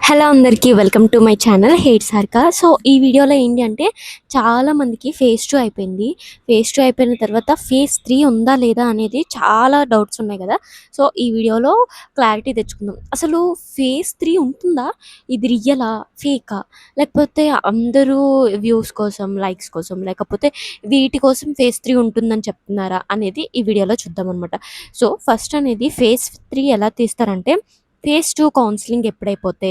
Hello అందరికీ welcome to my channel హేట్ సార్కా. సో ఈ వీడియోలో ఏంటి అంటే చాలా మందికి ఫేజ్ 2 అయిపోయింది. ఫేజ్ 2 అయిపోయిన తర్వాత ఫేజ్ 3 ఉందా లేదా అనేది చాలా డౌట్స్ ఉన్నాయి కదా. సో ఈ వీడియోలో క్లారిటీ తెచ్చుకుందాం. అసలు ఫేజ్ 3 ఉంటుందా? ఇది రియలా? ఫేకా? లేకపోతే అందరూ వ్యూస్ కోసం, లైక్స్ కోసం, లేకపోతే వీటి కోసం ఫేజ్ 3 ఉంటుందని చెప్తున్నారా అనేది ఈ వీడియోలో చూద్దామనమాట. సో ఫస్ట్ అనేది ఫేజ్ 3 ఎలా తీస్తారంటే ఫేజ్ 2 కౌన్సిలింగ్ ఎప్పుడైపోతే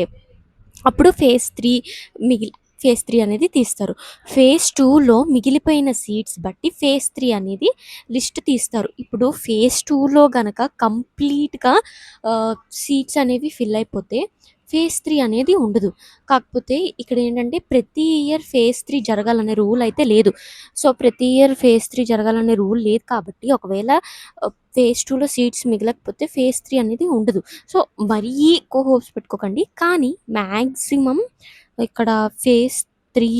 అప్పుడు ఫేజ్ 3 అనేది తీస్తారు. ఫేజ్ 2లో మిగిలిపోయిన సీట్స్ బట్టి ఫేజ్ 3 అనేది లిస్ట్ తీస్తారు. ఇప్పుడు ఫేజ్ 2లో గనక కంప్లీట్‌గా సీట్స్ అనేవి ఫిల్ అయిపోతే ఫేజ్ 3 అనేది ఉండదు. కాకపోతే ఇక్కడేంటంటే ప్రతి ఇయర్ ఫేజ్ 3 జరగాలనే రూల్ అయితే లేదు. సో, ప్రతి ఇయర్ ఫేజ్ 3 జరగాలనే రూల్ లేదు కాబట్టి ఒకవేళ ఫేజ్ 2లో సీట్స్ మిగలకపోతే ఫేజ్ 3 అనేది ఉండదు. సో, మరీ ఎక్కువ హోప్స్ పెట్టుకోకండి. కానీ మాక్సిమం ఇక్కడ ఫేజ్ 3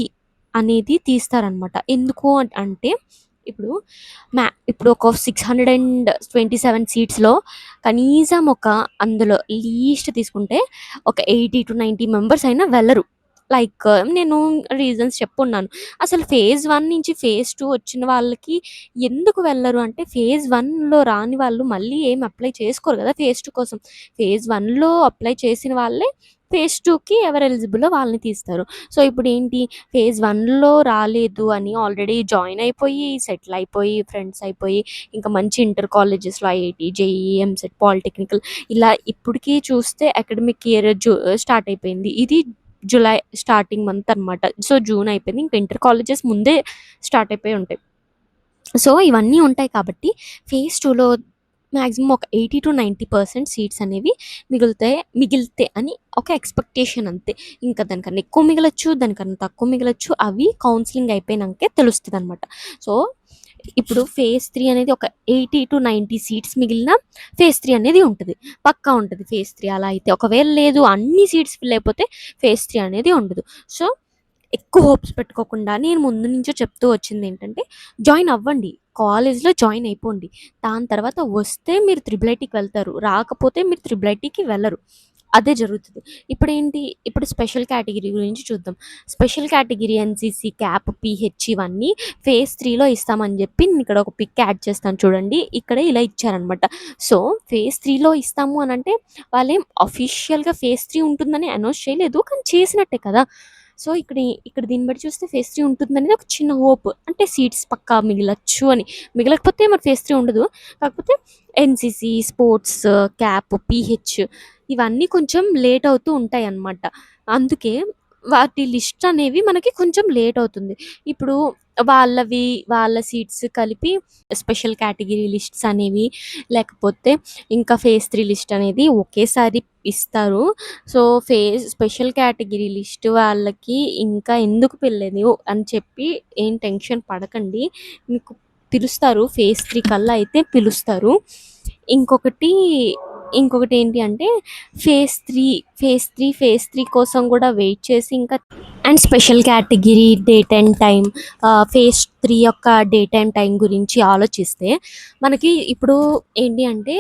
అనేది తీస్తారనమాట. ఎందుకు అంటే ఇప్పుడు ఇప్పుడు ఒక 627 సీట్స్‌లో కనీసం అందులో లీస్ట్ తీసుకుంటే ఒక 80-90 మెంబర్స్ అయినా వెళ్ళరు. లైక్ నేను రీజన్స్ చెప్పున్నాను. అసలు ఫేజ్ 1 నుంచి ఫేజ్ 2 వచ్చిన వాళ్ళకి ఎందుకు వెళ్లరు అంటే ఫేజ్ 1లో రాని వాళ్ళు మళ్ళీ ఏమి అప్లై చేసుకోరు కదా ఫేజ్ 2 కోసం. ఫేజ్ 1లో అప్లై చేసిన వాళ్ళే ఫేజ్ 2కి ఎవరు ఎలిజిబులో వాళ్ళని తీస్తారు. సో, ఇప్పుడేంటి ఫేజ్ 1లో రాలేదు అని ఆల్రెడీ జాయిన్ అయిపోయి, సెటిల్ అయిపోయి, ఫ్రెండ్స్ అయిపోయి, ఇంకా మంచి ఇంటర్ కాలేజెస్‌లో ఐఐటీ, జేఈఈ, ఎంసెట్, పాలిటెక్నికల్ ఇలా ఇప్పటికి చూస్తే అకాడమిక్ ఇయర్ స్టార్ట్ అయిపోయింది. ఇది జులై స్టార్టింగ్ మంత్ అనమాట. సో, జూన్ అయిపోయింది. ఇంకా ఇంటర్ కాలేజెస్ ముందే స్టార్ట్ అయిపోయి ఉంటాయి. సో, ఇవన్నీ ఉంటాయి కాబట్టి ఫేజ్ 2లో మాక్సిమం ఒక 80-90% సీట్స్ అనేవి మిగిలితే అని ఒక ఎక్స్‌పెక్టేషన్ అంతే. ఇంకా దానికన్నా ఎక్కువ మిగలొచ్చు, దానికన్నా తక్కువ మిగలొచ్చు. అవి కౌన్సెలింగ్ అయిపోయినంకే తెలుస్తదనమాట. సో, ఇప్పుడు ఫేజ్ 3 అనేది ఒక 80-90 సీట్స్ మిగిలిన ఫేజ్ 3 అనేది ఉంటది. పక్కా ఉంటది ఫేజ్ 3 అలా అయితే. ఒకవేళ లేదు అన్ని సీట్స్ ఫిల్ అయిపోతే ఫేజ్ 3 అనేది ఉండదు. సో, ఎక్కువ హోప్స్ పెట్టుకోకుండా నేను ముందు నుంచే చెప్తూ వచ్చిందేంటంటే జాయిన్ అవ్వండి. కాలేజ్‌లో జాయిన్ అయిపోండి. దాని తర్వాత వస్తే మీరు త్రిబుల్ ఐటీకి వెళ్తారు. రాకపోతే మీరు త్రిబుల్ ఐటీకి వెళ్ళరు. అదే జరుగుతది. ఇప్పుడు స్పెషల్ కేటగిరీ గురించి చూద్దాం. Special category NCC, cap, pH ఇవన్నీ ఫేజ్ 3లో ఇస్తామని చెప్పి నేనిక్కడ ఒక పిక్ యాడ్ చేస్తాను చూడండి. ఇక్కడ ఇలా ఇచ్చారనమాట. సో, ఫేజ్ 3లో ఇస్తాము అనంటే వాళ్ళేం అఫీషియల్‌గా ఫేజ్ 3 ఉంటుందని అనౌన్స్ చేయలేదు. కానీ చేసినట్టే కదా! సో, ఇక్కడ దీన్ని బట్టి చూస్తే ఫేజ్ 3 ఉంటుందనేది ఒక చిన్న హోప్. అంటే సీట్స్ పక్కా మిగలొచ్చు అని. మిగలకపోతే మరి ఫేజ్ 3 ఉండదు. కాకపోతే ఎన్‌సీసీ, స్పోర్ట్స్, క్యాప్, పీహెచ్ ఇవన్నీ కొంచెం లేట్ అవుతూ ఉంటాయన్నమాట. అందుకే వాటి లిస్ట్ అనేవి మనకి కొంచెం లేట్ అవుతుంది. ఇప్పుడు వాళ్ళ సీట్స్ కలిపి స్పెషల్ కేటగిరీ లిస్ట్స్ అనేవి లేకపోతే ఇంకా ఫేజ్ 3 లిస్ట్ అనేది ఒకేసారి ఇస్తారు. సో, స్పెషల్ కేటగిరీ లిస్ట్ వాళ్ళకి ఇంకా ఎందుకు పిలవలేదు అని చెప్పి ఏం టెన్షన్ పడకండి. మీకు పిలుస్తారు. ఫేజ్ 3 కల్లా అయితే పిలుస్తారు. ఇంకొకటి ఇంకొకటేంటి అంటే ఫేజ్ 3 కోసం గూడా వెయిట్ చేసి ఇంకా and special category date and time phase 3 యొక్క డేట్ అండ్ టైమ్ గురించి ఆలోచిస్తే మనకి ఇప్పుడు ఏంటి అంటే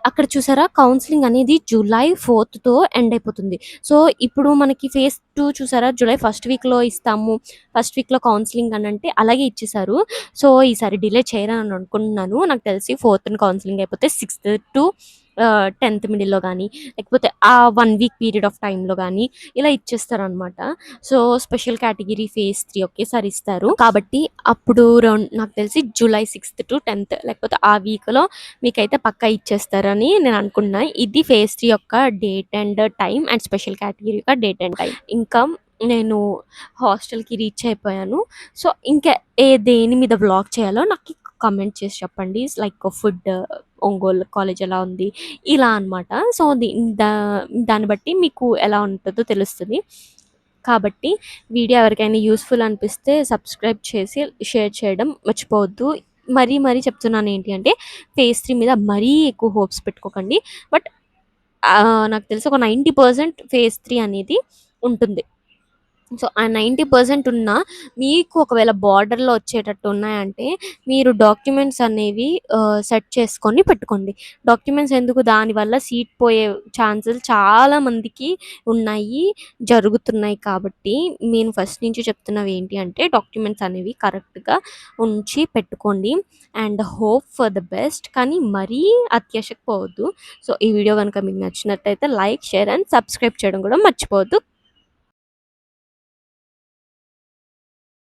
అక్కడ చూసారా కౌన్సిలింగ్ అనేది జూలై 4తో ఎండ్ అయిపోతుంది. సో, ఇప్పుడు మనకి ఫేజ్ 2 చూసారా జూలై ఫస్ట్ వీక్‌లో ఇస్తాము. ఫస్ట్ వీక్‌లో కౌన్సిలింగ్ అనంటే అలాగే ఇచ్చేసారు. సో, ఈసారి డిలే చేయరని అనుకుంటున్నాను. నాకు తెలిసి 4థ్ కౌన్సిలింగ్ అయిపోతే 6థ్ టు 10థ్ మిడిల్‌లో గానీ, లేకపోతే ఆ 1 వీక్ పీరియడ్ ఆఫ్ టైమ్‌లో గానీ ఇలా ఇచ్చేస్తారనమాట. సో, స్పెషల్ కేటగిరీ ఫేజ్ 3 ఒకేసారి ఇస్తారు. కాబట్టి అప్పుడు నాకు తెలిసి జూలై 6th-10th లేకపోతే ఆ వీక్‌లో మీకైతే పక్కా ఇచ్చేస్తారని నేను అనుకుంటున్నా. ఇది ఫేజ్ 3 యొక్క date and time and special category యొక్క డేట్ అండ్ టైమ్. ఇంకా నేను హాస్టల్‌కి రీచ్ అయిపోయాను. సో, ఇంకా దేని మీద వ్లాగ్ చేయాలో నాకి కామెంట్ చేసి చెప్పండి. లైక్ ఫుడ్, ఒంగోలు కాలేజ్ ఎలా ఉంది? ఇలా అనమాట. సో, దాన్ని బట్టి మీకు ఎలా ఉంటదో తెలుస్తది. కాబట్టి వీడియో ఎవరికైనా యూజ్‌ఫుల్ అనిపిస్తే సబ్స్క్రైబ్ చేసి షేర్ చేయడం మర్చిపోవద్దు. మరీ చెప్తున్నాను ఏంటి అంటే ఫేజ్ 3 మీద మరీ ఎక్కువ హోప్స్ పెట్టుకోకండి. బట్ నాకు తెలిసి ఒక 90% ఫేజ్ 3 అనేది ఉంటుంది. సో, ఆ 90% ఉన్నా మీకు ఒకవేళ బార్డర్‌లో వచ్చేటట్టు ఉన్నాయంటే, మీరు డాక్యుమెంట్స్ అనేవి సెట్ చేసుకొని పెట్టుకోండి. డాక్యుమెంట్స్ ఎందుకు దానివల్ల సీట్ పోయే ఛాన్సెస్ చాలా మందికి ఉన్నాయి, జరుగుతున్నాయి కాబట్టి నేను ఫస్ట్ నుంచి చెప్తున్నవి ఏంటి అంటే డాక్యుమెంట్స్ అనేవి కరెక్ట్‌గా ఉంచి పెట్టుకోండి. And hope for the best. కానీ మరీ అత్యాశకు పోవద్దు. సో, ఈ వీడియో గనుక మీకు నచ్చినట్టయితే లైక్, షేర్ అండ్ సబ్స్క్రైబ్ చేయడం కూడా మర్చిపోవద్దు.